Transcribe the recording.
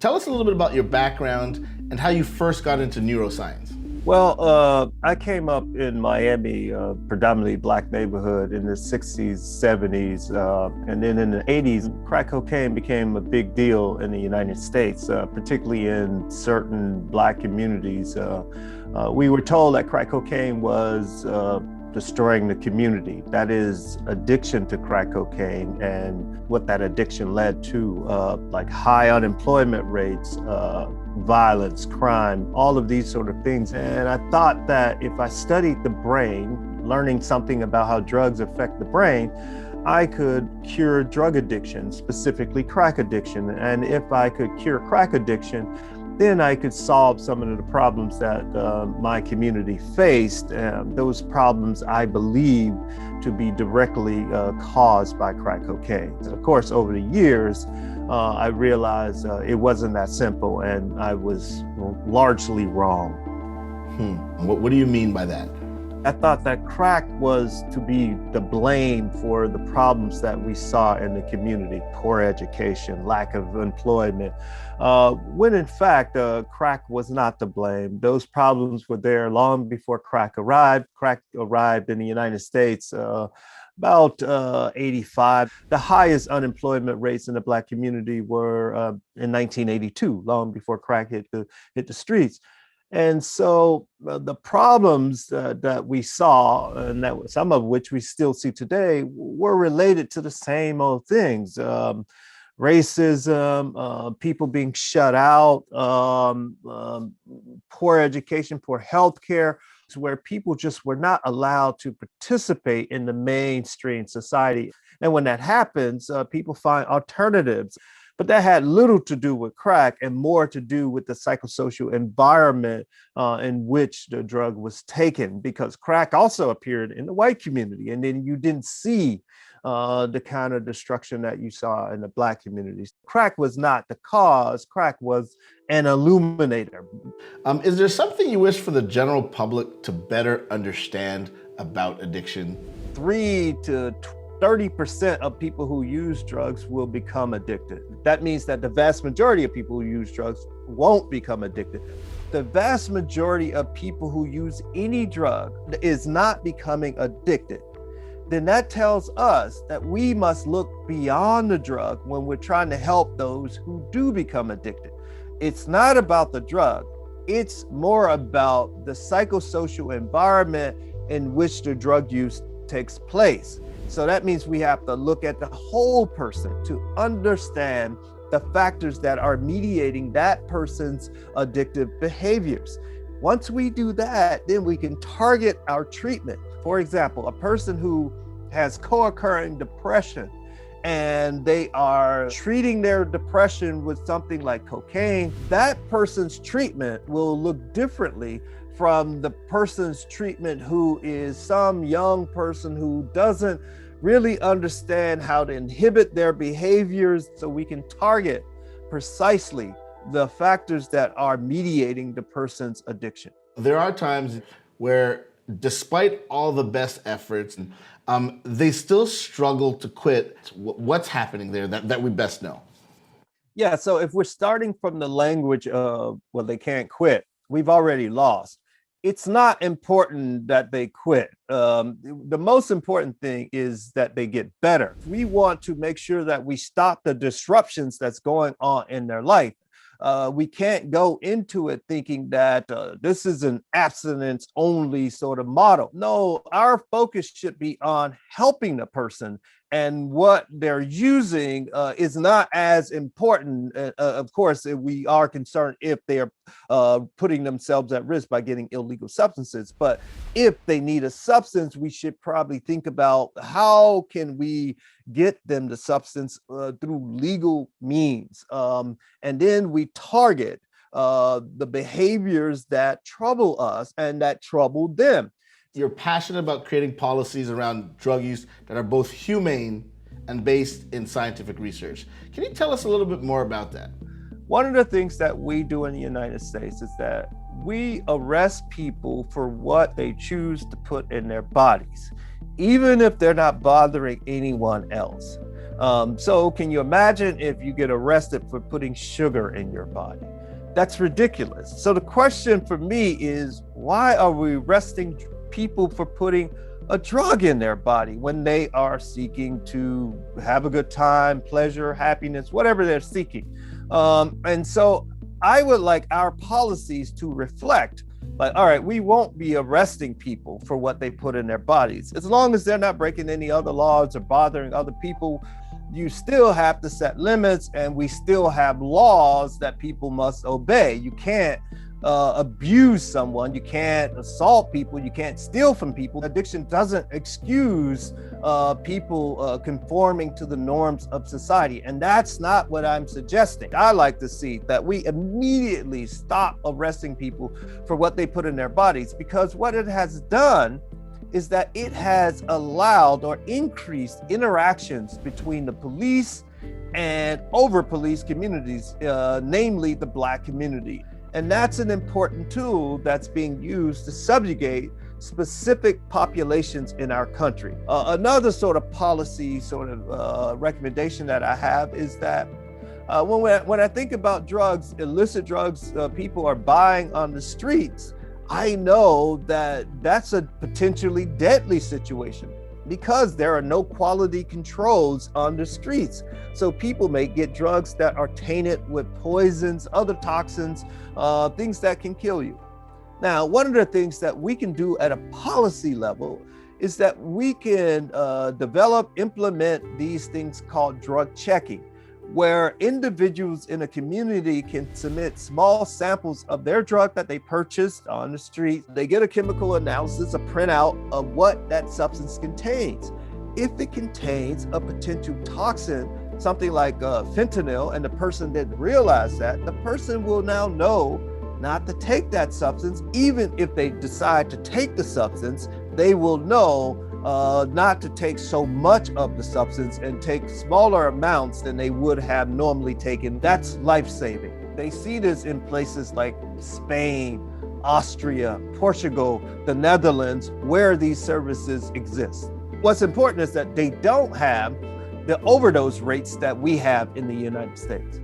Tell us a little bit about your background and how you first got into neuroscience. Well, I came up in Miami, predominantly black neighborhood in the 60s, 70s, and then in the 80s, crack cocaine became a big deal in the United States, particularly in certain black communities. We were told that crack cocaine was destroying the community. That is addiction to crack cocaine and what that addiction led to, like high unemployment rates, violence, crime, all of these sort of things. And I thought that if I studied the brain, learning something about how drugs affect the brain, I could cure drug addiction, specifically crack addiction. And if I could cure crack addiction, then I could solve some of the problems that my community faced. Those problems I believe to be directly caused by crack cocaine. Of course, over the years, I realized it wasn't that simple, and I was largely wrong. What do you mean by that? I thought that crack was to be the blame for the problems that we saw in the community: poor education, lack of employment, when in fact, crack was not to blame. Those problems were there long before crack arrived. Crack arrived in the United States about 85. The highest unemployment rates in the Black community were in 1982, long before crack hit the streets. And so the problems that we saw, and that some of which we still see today, were related to the same old things: racism, people being shut out, poor education, poor healthcare, where people just were not allowed to participate in the mainstream society. And when that happens, people find alternatives. But that had little to do with crack and more to do with the psychosocial environment in which the drug was taken, because crack also appeared in the white community. And then you didn't see the kind of destruction that you saw in the Black communities. Crack was not the cause, crack was an illuminator. Is there something you wish for the general public to better understand about addiction? 3 to 30% of people who use drugs will become addicted. That means that the vast majority of people who use drugs won't become addicted. The vast majority of people who use any drug is not becoming addicted. Then that tells us that we must look beyond the drug when we're trying to help those who do become addicted. It's not about the drug. It's more about the psychosocial environment in which the drug use takes place. So that means we have to look at the whole person to understand the factors that are mediating that person's addictive behaviors. Once we do that, then we can target our treatment. For example, a person who has co-occurring depression and they are treating their depression with something like cocaine, that person's treatment will look differently from the person's treatment who is some young person who doesn't really understand how to inhibit their behaviors, so we can target precisely the factors that are mediating the person's addiction. There are times where, despite all the best efforts, they still struggle to quit. What's happening there that we best know? Yeah, so if we're starting from the language of, well, they can't quit, we've already lost. It's not important that they quit. The most important thing is that they get better. We want to make sure that we stop the disruptions that's going on in their life. We can't go into it thinking that this is an abstinence only sort of model. No, our focus should be on helping the person, and what they're using is not as important. Of course, we are concerned if they are putting themselves at risk by getting illegal substances. But if they need a substance, we should probably think about how can we get them the substance through legal means. And then we target the behaviors that trouble us and that trouble them. You're passionate about creating policies around drug use that are both humane and based in scientific research. Can you tell us a little bit more about that? One of the things that we do in the United States is that we arrest people for what they choose to put in their bodies, even if they're not bothering anyone else. So can you imagine if you get arrested for putting sugar in your body? That's ridiculous. So the question for me is, why are we arresting people for putting a drug in their body when they are seeking to have a good time, pleasure, happiness, whatever they're seeking? And so I would like our policies to reflect, like, all right, we won't be arresting people for what they put in their bodies. As long as they're not breaking any other laws or bothering other people, you still have to set limits, and we still have laws that people must obey. You can't abuse someone, you can't assault people, you can't steal from people. Addiction doesn't excuse people conforming to the norms of society, and that's not what I'm suggesting. I like to see that we immediately stop arresting people for what they put in their bodies, because what it has done is that it has allowed or increased interactions between the police and over-police communities, namely the Black community. And that's an important tool that's being used to subjugate specific populations in our country. Another sort of policy recommendation that I have is that when I think about drugs, illicit drugs people are buying on the streets, I know that that's a potentially deadly situation because there are no quality controls on the streets. So people may get drugs that are tainted with poisons, other toxins, things that can kill you. Now, one of the things that we can do at a policy level is that we can implement these things called drug checking, where individuals in a community can submit small samples of their drug that they purchased on the street. They get a chemical analysis, a printout of what that substance contains. If it contains a potential toxin, something like fentanyl, and the person didn't realize that, the person will now know not to take that substance. Even if they decide to take the substance, they will know not to take so much of the substance and take smaller amounts than they would have normally taken. That's life-saving. They see this in places like Spain, Austria, Portugal, the Netherlands, where these services exist. What's important is that they don't have the overdose rates that we have in the United States.